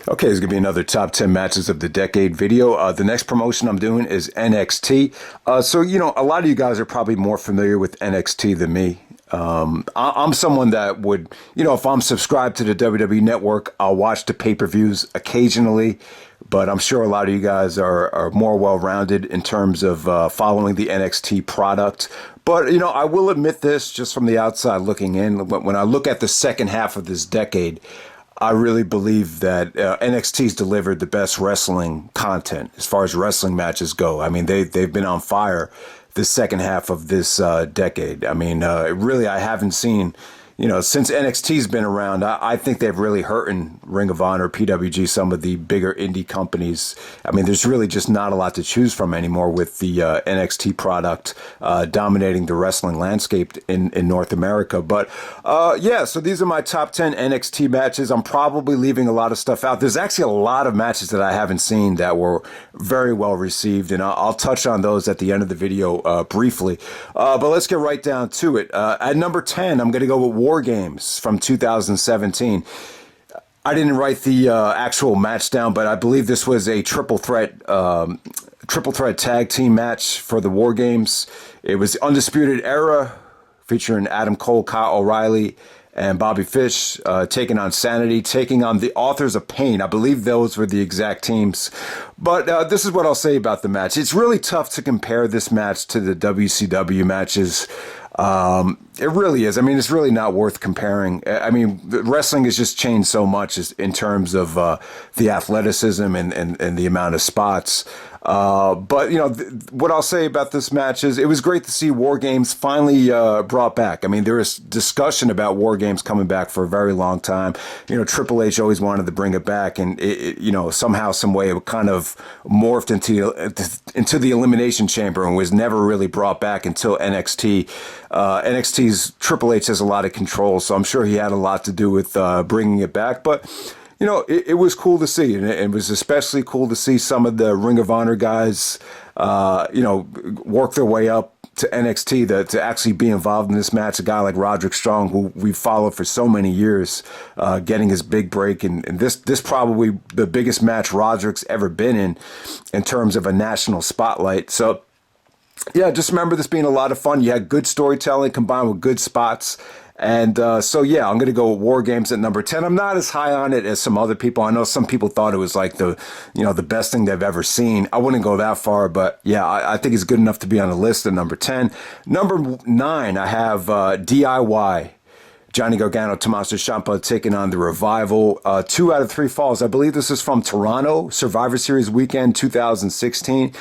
Okay, it's going to be another top 10 matches of the decade video. The next promotion I'm doing is NXT. A lot of you guys are probably more familiar with NXT than me. I'm someone that would, if I'm subscribed to the WWE Network, I'll watch the pay-per-views occasionally. But I'm sure a lot of you guys are more well-rounded in terms of following the NXT product. But, I will admit this just from the outside looking in. When I look at the second half of this decade, I really believe that NXT's delivered the best wrestling content as far as wrestling matches go. I mean, they've been on fire the second half of this decade. I mean, really, I haven't seen, since NXT's been around, I think they've really hurting Ring of Honor, PWG, some of the bigger indie companies. I mean, there's really just not a lot to choose from anymore with the NXT product dominating the wrestling landscape in North America. But so these are my top 10 NXT matches. I'm probably leaving a lot of stuff out. There's actually a lot of matches that I haven't seen that were very well received, and I'll touch on those at the end of the video briefly. But let's get right down to it. At number 10, I'm going to go with War Games from 2017. I didn't write the actual match down, but I believe this was a triple threat tag team match for the War Games. It was Undisputed Era featuring Adam Cole, Kyle O'Reilly, and Bobby Fish taking on Sanity, taking on the Authors of Pain. I believe those were the exact teams. But this is what I'll say about the match. It's really tough to compare this match to the WCW matches. It really is. I mean, it's really not worth comparing. I mean, wrestling has just changed so much in terms of the athleticism and the amount of spots. But what I'll say about this match is it was great to see War Games finally brought back. I mean, there was discussion about War Games coming back for a very long time. Triple H always wanted to bring it back, and somehow, some way, it kind of morphed into the Elimination Chamber and was never really brought back until NXT. NXT's Triple H has a lot of control, so I'm sure he had a lot to do with bringing it back. But it was cool to see, and it was especially cool to see some of the Ring of Honor guys, work their way up to NXT to actually be involved in this match. A guy like Roderick Strong, who we've followed for so many years, getting his big break, and this probably the biggest match Roderick's ever been in terms of a national spotlight. So, yeah, just remember this being a lot of fun. You had good storytelling combined with good spots. And I'm going to go with War Games at number 10. I'm not as high on it as some other people. I know some people thought it was like the best thing they've ever seen. I wouldn't go that far, but yeah, I think it's good enough to be on the list at number 10. Number 9, I have DIY. Johnny Gargano, Tommaso Ciampa taking on the Revival. 2 out of 3 falls. I believe this is from Toronto, Survivor Series weekend 2016.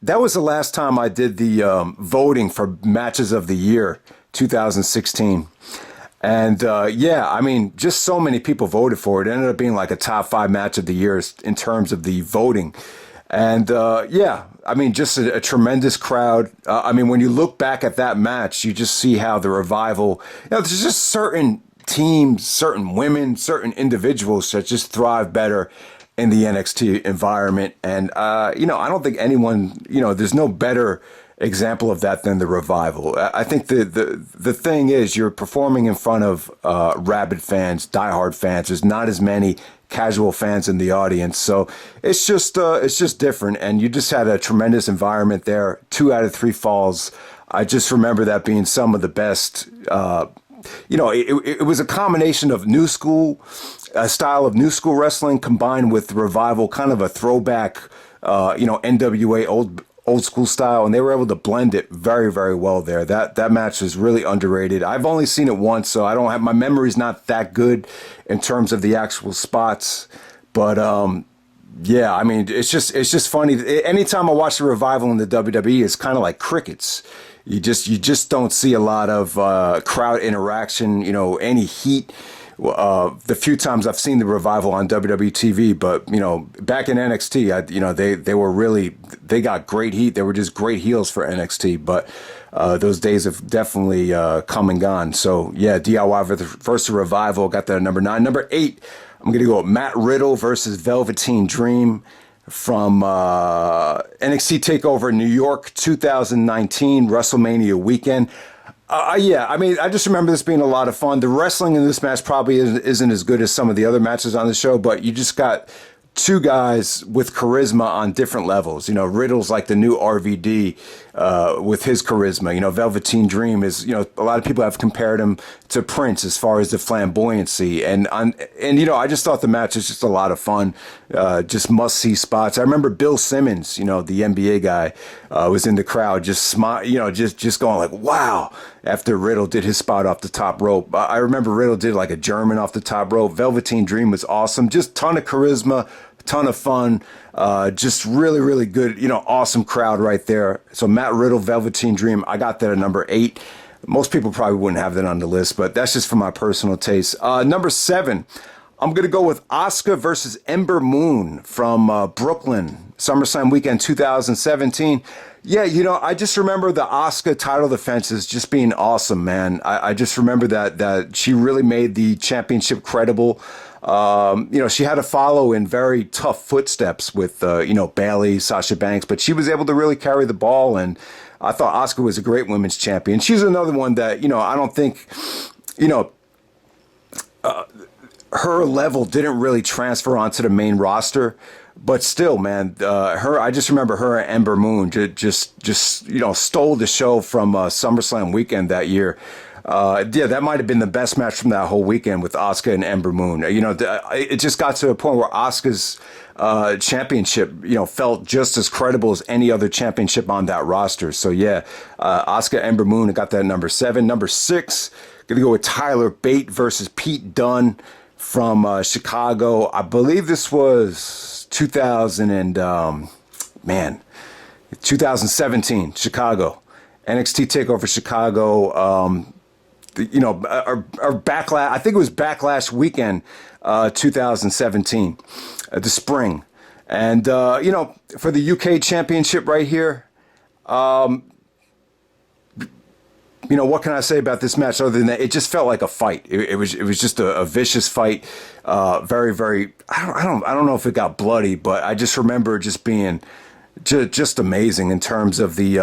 That was the last time I did the voting for matches of the year, 2016. And I mean, just so many people voted for it. It ended up being like a top 5 match of the year in terms of the voting. And I mean, just a tremendous crowd. I mean, when you look back at that match, you just see how the Revival, there's just certain teams, certain women, certain individuals that just thrive better in the NXT environment. And, I don't think anyone, there's no better example of that than the Revival. I think the thing is you're performing in front of rabid fans, diehard fans. There's not as many casual fans in the audience. So it's just different. And you just had a tremendous environment there. 2 out of 3 falls. I just remember that being some of the best. It was a combination of new school, a style of new school wrestling combined with Revival, kind of a throwback, NWA old school style, and they were able to blend it very, very well there. That match is really underrated. I've only seen it once, so my memory's not that good in terms of the actual spots. But I mean, it's just funny. Anytime I watch the Revival in the WWE, it's kind of like crickets. You just don't see a lot of crowd interaction, any heat. The few times I've seen the Revival on WWE TV, but back in NXT, they were really, they got great heat. They were just great heels for NXT, but those days have definitely come and gone. So yeah, DIY versus Revival got that at number 9. Number 8, I'm gonna go with Matt Riddle versus Velveteen Dream from NXT TakeOver New York 2019 WrestleMania weekend. Yeah, I mean, I just remember this being a lot of fun. The wrestling in this match probably isn't as good as some of the other matches on the show, but you just got two guys with charisma on different levels. You know, Riddle's like the new RVD with his charisma. You know, Velveteen Dream is, you know, a lot of people have compared him to Prince as far as the flamboyancy. And you know, I just thought the match was just a lot of fun, just must-see spots. I remember Bill Simmons, you know, the NBA guy, was in the crowd just smile, you know, just going like, wow, after Riddle did his spot off the top rope. I remember Riddle did like a German off the top rope. Velveteen Dream was awesome. Just ton of charisma, ton of fun, just really, really good, you know, awesome crowd right there. So Matt Riddle, Velveteen Dream, I got that at number 8. Most people probably wouldn't have that on the list, but that's just for my personal taste. Number 7, I'm going to go with Asuka versus Ember Moon from Brooklyn, SummerSlam weekend 2017. Yeah, you know, I just remember the Asuka title defenses just being awesome, man. I just remember that she really made the championship credible. You know, she had to follow in very tough footsteps with, you know, Bayley, Sasha Banks, but she was able to really carry the ball. And I thought Asuka was a great women's champion. She's another one that, you know, I don't think, you know, her level didn't really transfer onto the main roster. But still, man, I just remember her and Ember Moon just you know, stole the show from SummerSlam weekend that year. Yeah, that might have been the best match from that whole weekend with Asuka and Ember Moon. You know, it just got to a point where Asuka's championship, you know, felt just as credible as any other championship on that roster. So yeah, Asuka, Ember Moon, I got that at number 7. Number 6, gonna go with Tyler Bate versus Pete Dunne from Chicago. I believe this was 2017, Chicago. NXT TakeOver Chicago. You know, our backlash, I think it was Backlash weekend, 2017, the spring. And, you know, for the UK championship right here, you know, what can I say about this match other than that? It just felt like a fight. It was just a vicious fight. Very, very, I don't know if it got bloody, but I just remember just being just amazing in terms of the,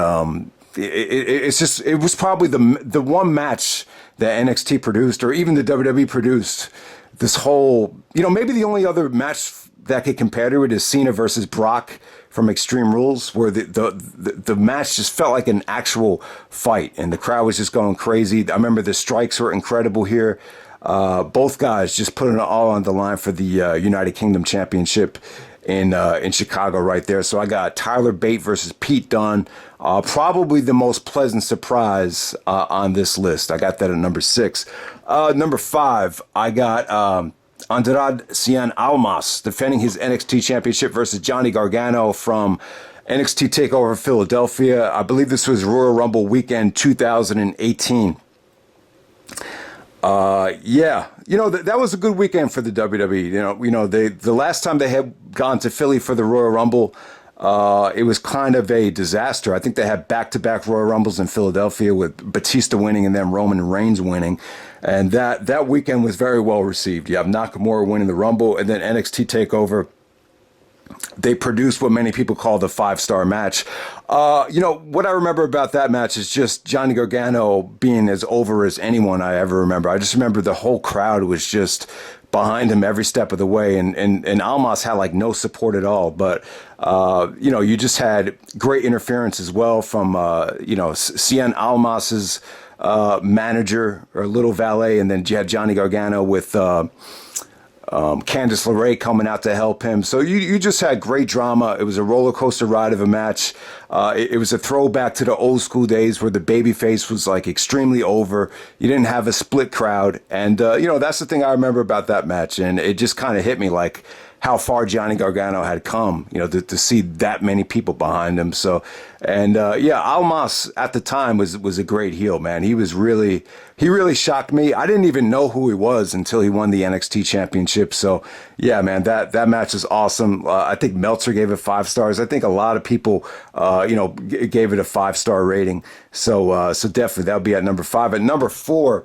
it was probably the one match that NXT produced, or even the WWE produced, this whole, you know, maybe the only other match that could compare to it is Cena versus Brock from Extreme Rules, where the match just felt like an actual fight, and the crowd was just going crazy. I remember the strikes were incredible here. Both guys just putting it all on the line for the United Kingdom Championship in Chicago right there. So I got Tyler Bate versus Pete Dunne. Probably the most pleasant surprise on this list. I got that at number 6. Number 5, I got Andrade Cien Almas defending his NXT Championship versus Johnny Gargano from NXT TakeOver Philadelphia. I believe this was Royal Rumble weekend 2018. Yeah, you know, that was a good weekend for the WWE. You know, the last time they had gone to Philly for the Royal Rumble, it was kind of a disaster. I think they had back-to-back Royal Rumbles in Philadelphia with Batista winning and then Roman Reigns winning. And that weekend was very well received. You have Nakamura winning the Rumble, and then NXT TakeOver. They produced what many people call the 5-star match. You know, what I remember about that match is just Johnny Gargano being as over as anyone I ever remember. I just remember the whole crowd was just behind him every step of the way, and Almas had like no support at all. But you know, you just had great interference as well from you know, Cien Almas's manager or little valet, and then you had Johnny Gargano with Candice LeRae coming out to help him. So you just had great drama. It was a roller coaster ride of a match. It was a throwback to the old school days where the babyface was like extremely over. You didn't have a split crowd. And, you know, that's the thing I remember about that match. And it just kind of hit me like how far Johnny Gargano had come, you know, to see that many people behind him. So, and yeah, Almas at the time was a great heel, man. He really shocked me. I didn't even know who he was until he won the NXT championship. So yeah, man, that match is awesome. I think Meltzer gave it 5 stars. I think a lot of people, you know, gave it a 5-star rating. So, so definitely that'll be at number 5. At number 4,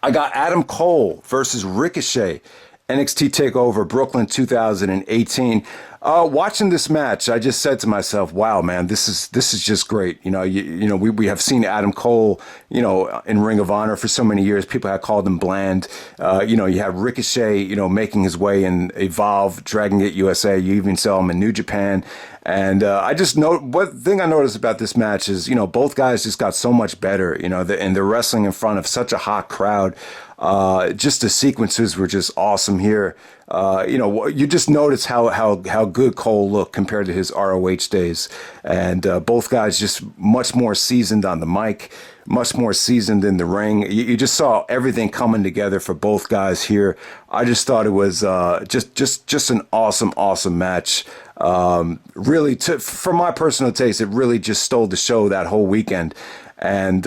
I got Adam Cole versus Ricochet. NXT TakeOver Brooklyn 2018. Watching this match, I just said to myself, "Wow, man, this is just great." We have seen Adam Cole, in Ring of Honor for so many years. People have called him bland. You have Ricochet, making his way in Evolve, Dragon Gate USA. You even saw him in New Japan. And I just know one thing I noticed about this match is, both guys just got so much better, and they're wrestling in front of such a hot crowd. Just the sequences were just awesome here. You just notice how good Cole looked compared to his ROH days. And both guys just much more seasoned on the mic, much more seasoned in the ring. You just saw everything coming together for both guys here. I just thought it was just an awesome match. Really, for my personal taste, it really just stole the show that whole weekend. And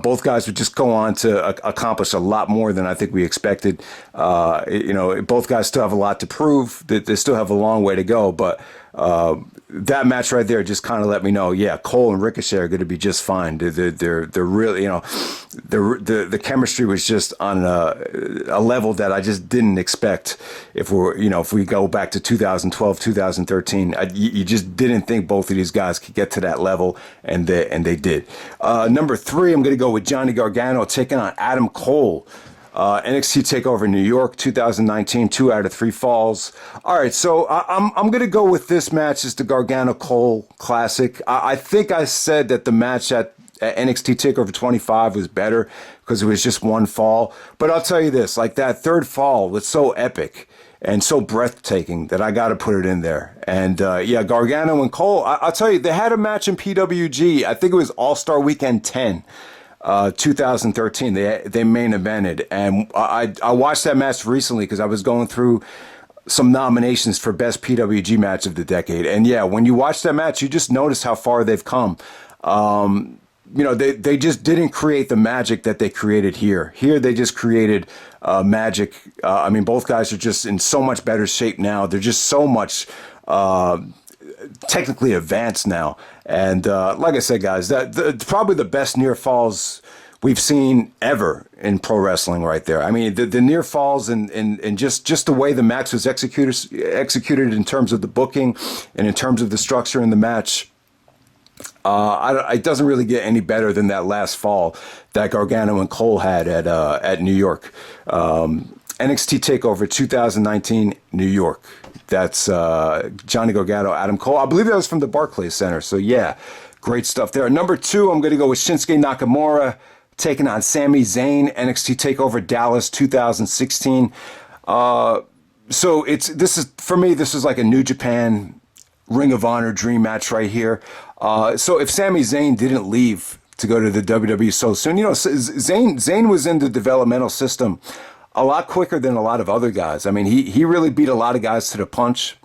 both guys would just go on to accomplish a lot more than I think we expected. Both guys still have a lot to prove. They still have a long way to go. But that match right there just kind of let me know, Cole and Ricochet are going to be just fine. They're really, the chemistry was just on a level that I just didn't expect. If we go back to 2012, 2013, you just didn't think both of these guys could get to that level, and they did. Number 3, I'm going to go with Johnny Gargano taking on Adam Cole. NXT TakeOver New York 2019, 2 out of 3 falls. All right, so I'm going to go with this match as the Gargano Cole Classic. I think I said that the match at NXT TakeOver 25 was better because it was just one fall. But I'll tell you this, like that third fall was so epic and so breathtaking that I got to put it in there. And Gargano and Cole, I'll tell you, they had a match in PWG. I think it was All-Star Weekend 10. 2013, they main evented, and I watched that match recently because I was going through some nominations for best PWG match of the decade. And when you watch that match, you just notice how far they've come. They just didn't create the magic that they created here. Here they just created magic. Both guys are just in so much better shape now. They're just so much technically advanced now. And like I said, guys, probably the best near falls we've seen ever in pro wrestling right there. I mean, the near falls and just the way the match was executed in terms of the booking and in terms of the structure in the match. It doesn't really get any better than that last fall that Gargano and Cole had at New York. NXT TakeOver 2019, New York. That's Johnny Gargano, Adam Cole. I believe that was from the Barclays Center. So, great stuff there. Number 2, I'm going to go with Shinsuke Nakamura taking on Sami Zayn, NXT TakeOver Dallas 2016. This is like a New Japan Ring of Honor dream match right here. So if Sami Zayn didn't leave to go to the WWE so soon, Zayn was in the developmental system a lot quicker than a lot of other guys. I mean, he really beat a lot of guys to the punch,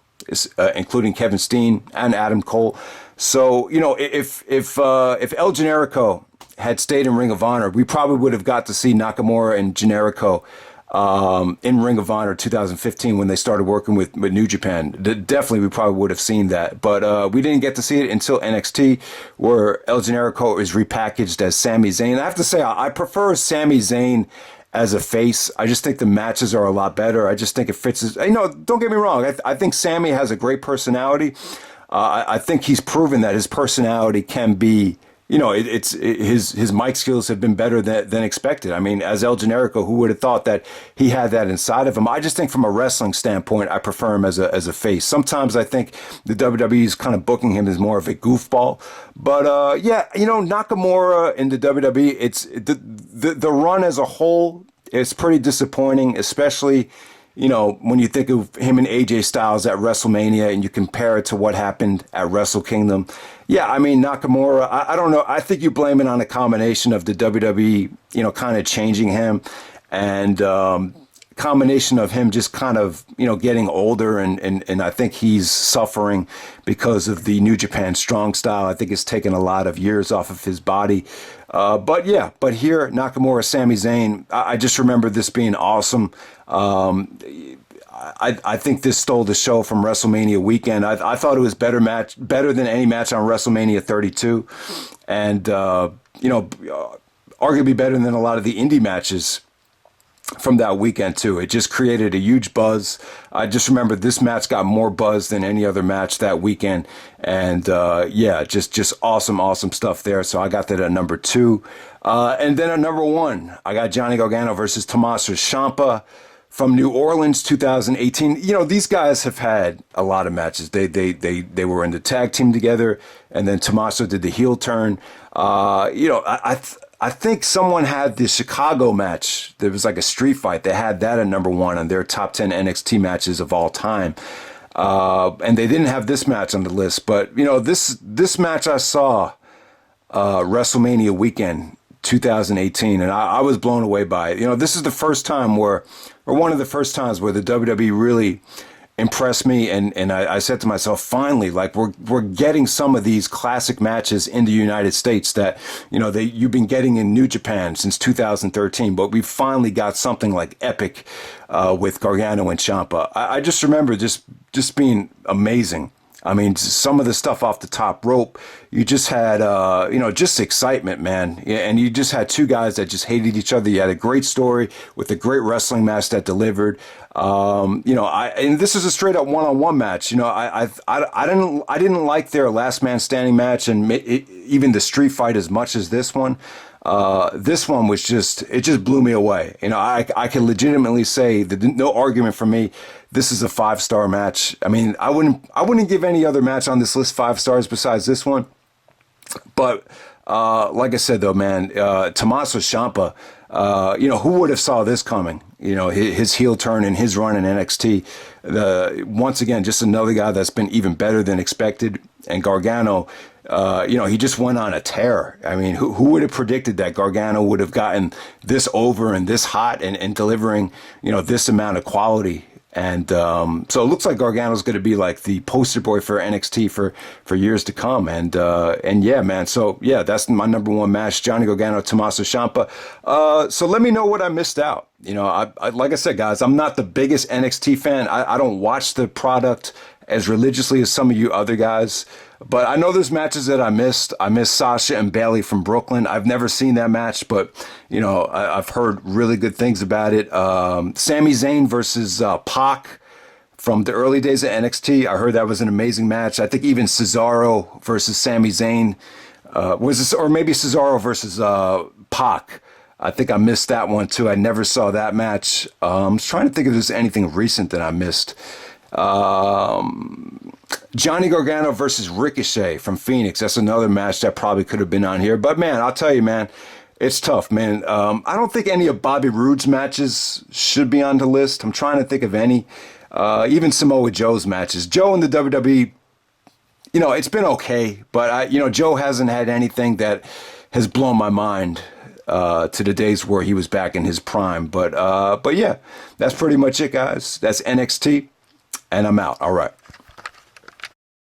including Kevin Steen and Adam Cole. So, if El Generico had stayed in Ring of Honor, we probably would have got to see Nakamura and Generico in Ring of Honor 2015 when they started working with New Japan. Definitely, we probably would have seen that. But we didn't get to see it until NXT, where El Generico is repackaged as Sami Zayn. I have to say, I prefer Sami Zayn as a face. I just think the matches are a lot better. I just think it fits his... don't get me wrong. I think Sami has a great personality. I think he's proven that his personality can be... his mic skills have been better than expected. I mean, as El Generico, who would have thought that he had that inside of him? I just think from a wrestling standpoint, I prefer him as a face. Sometimes I think the WWE is kind of booking him as more of a goofball. But Nakamura in the WWE, it's the run as a whole is pretty disappointing, especially when you think of him and AJ Styles at WrestleMania and you compare it to what happened at Wrestle Kingdom. Yeah, I mean, Nakamura, I don't know. I think you blame it on a combination of the WWE, kind of changing him and combination of him just kind of, getting older. And I think he's suffering because of the New Japan strong style. I think it's taken a lot of years off of his body. But here, Nakamura, Sami Zayn, I just remember this being awesome. I think this stole the show from WrestleMania weekend. I thought it was better than any match on WrestleMania 32, and arguably better than a lot of the indie matches from that weekend too. It just created a huge buzz. I just remember this match got more buzz than any other match that weekend, and yeah, just awesome stuff there. So I got that at number 2, and then at number 1, I got Johnny Gargano versus Tommaso Ciampa from New Orleans, 2018. You know, these guys have had a lot of matches. They were in the tag team together, and then Tommaso did the heel turn. You know, I think someone had the Chicago match. There was like a street fight. They had that at number 1 on their top 10 NXT matches of all time. And they didn't have this match on the list. But, you know, this match I saw WrestleMania weekend 2018, and I was blown away by it. You know, this is the first time or one of the first times where the WWE really impressed me, and I said to myself, finally, like we're getting some of these classic matches in the United States that, you know, you've been getting in New Japan since 2013, but we finally got something like epic with Gargano and Ciampa. I just remember just being amazing. I mean, some of the stuff off the top rope, you just had, you know, just excitement, man. Yeah, and you just had two guys that just hated each other. You had a great story with a great wrestling match that delivered. You know, and this is a straight up one-on-one match. You know, I didn't like their last man standing match and even the street fight as much as this one. This one was it just blew me away. You know, I can legitimately say that no argument for me. This is a 5-star match. I mean, I wouldn't give any other match on this list 5 stars besides this one. But, like I said though, man, Tommaso Ciampa, you know, who would have saw this coming? You know, his heel turn and his run in NXT. Once again, just another guy that's been even better than expected. And Gargano, you know, he just went on a tear. I mean, who would have predicted that Gargano would have gotten this over and this hot and delivering, you know, this amount of quality? And so it looks like Gargano's going to be like the poster boy for NXT for years to come. And yeah, man. So yeah, that's my number 1 match: Johnny Gargano, Tommaso Ciampa. So let me know what I missed out. You know, I like I said, guys, I'm not the biggest NXT fan. I don't watch the product as religiously as some of you other guys. But I know there's matches that I missed. I missed Sasha and Bayley from Brooklyn. I've never seen that match, but, you know, I've heard really good things about it. Sami Zayn versus Pac from the early days of NXT. I heard that was an amazing match. I think even Cesaro versus Sami Zayn was this, or maybe Cesaro versus Pac. I think I missed that one too. I never saw that match. I'm trying to think if there's anything recent that I missed. Johnny Gargano versus Ricochet from Phoenix. That's another match that probably could have been on here. But man, I'll tell you, man, it's tough, man. I don't think any of Bobby Roode's matches should be on the list. I'm trying to think of any. Even Samoa Joe's matches. Joe in the WWE, you know, it's been okay, but you know, Joe hasn't had anything that has blown my mind to the days where he was back in his prime. But yeah, that's pretty much it, guys. That's NXT, and I'm out. All right.